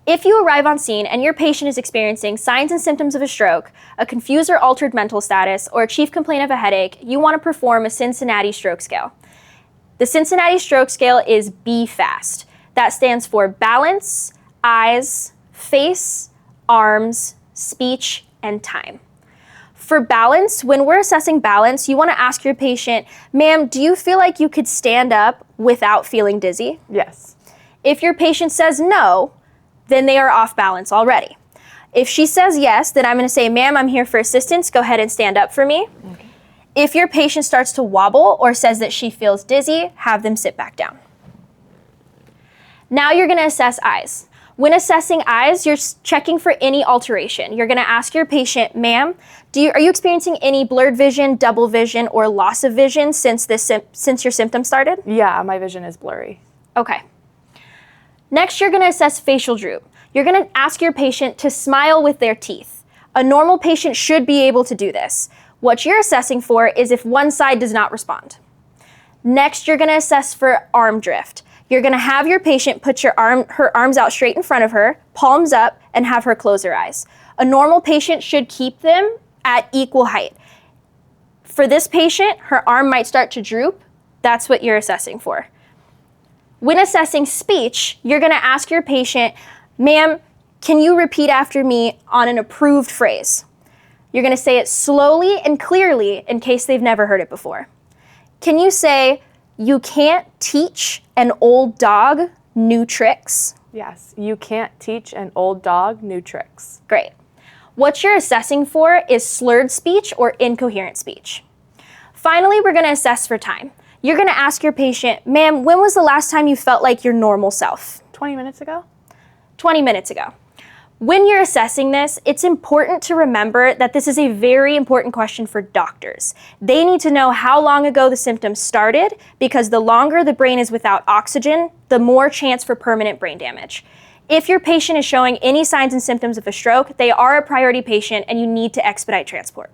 If you arrive on scene and your patient is experiencing signs and symptoms of a stroke, a confused or altered mental status, or a chief complaint of a headache, you want to perform a Cincinnati Stroke Scale. The Cincinnati Stroke Scale is BEFAST. That stands for balance, eyes, face, arms, speech, and time. For balance, when we're assessing balance, you want to ask your patient, ma'am, do you feel like you could stand up without feeling dizzy? Yes. If your patient says no, then they are off balance already. If she says yes, then I'm going to say, ma'am, I'm here for assistance. Go ahead and stand up for me. Okay. If your patient starts to wobble or says that she feels dizzy, have them sit back down. Now you're going to assess eyes. When assessing eyes, you're checking for any alteration. You're going to ask your patient, ma'am, are you experiencing any blurred vision, double vision, or loss of vision since your symptoms started? Yeah, my vision is blurry. Okay. Next, you're going to assess facial droop. You're going to ask your patient to smile with their teeth. A normal patient should be able to do this. What you're assessing for is if one side does not respond. Next, you're going to assess for arm drift. You're going to have your patient put her arms out straight in front of her, palms up, and have her close her eyes. A normal patient should keep them at equal height. For this patient, her arm might start to droop. That's what you're assessing for. When assessing speech, you're going to ask your patient, ma'am, can you repeat after me on an approved phrase? You're going to say it slowly and clearly in case they've never heard it before. Can you say, you can't teach an old dog new tricks? Yes, you can't teach an old dog new tricks. Great. What you're assessing for is slurred speech or incoherent speech. Finally, we're going to assess for time. You're going to ask your patient, ma'am, when was the last time you felt like your normal self? 20 minutes ago? 20 minutes ago. When you're assessing this, it's important to remember that this is a very important question for doctors. They need to know how long ago the symptoms started, because the longer the brain is without oxygen, the more chance for permanent brain damage. If your patient is showing any signs and symptoms of a stroke, they are a priority patient and you need to expedite transport.